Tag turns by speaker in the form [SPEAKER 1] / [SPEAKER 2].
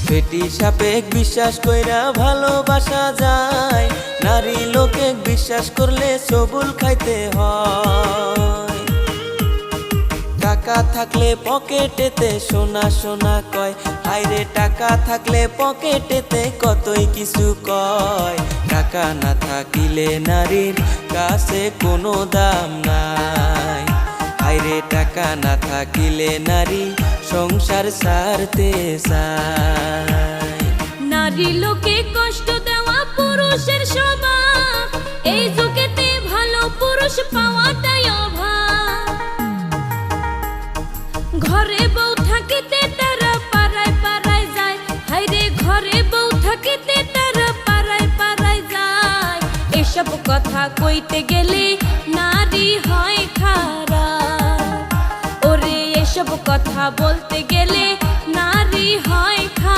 [SPEAKER 1] পেটি সাপেক বিশ্বাস কইরা ভালোবাসা যায়, নারী লোকে বিশ্বাস করলে সবুল খাইতে হয়। টাকা থাকলে পকেটেতে সোনা সোনা কয়, হায়রে টাকা থাকলে পকেটেতে কতই কিছু কয়। টাকা না থাকিলে নারীর কাছে কোনো দাম নাই, হায়রে টাকা না থাকিলে নারী সংসার ছাড়তে চায়।
[SPEAKER 2] নারী লোকে কষ্ট দেওয়া পুরুষের স্বভাব, এই যুগেতে ভালো পুরুষ পাওয়াটাই অভাব। ঘরে বউ থাকিতে তারা পাড়ায় পাড়ায় যায়, হায়রে ঘরে বউ থাকিতে তারা পাড়ায় পাড়ায় যায়। এসব কথা কইতে গেলে নারী হয় খারাপ, ওরে এসব কথা বলতে গেলে নারী হয় খারাপ।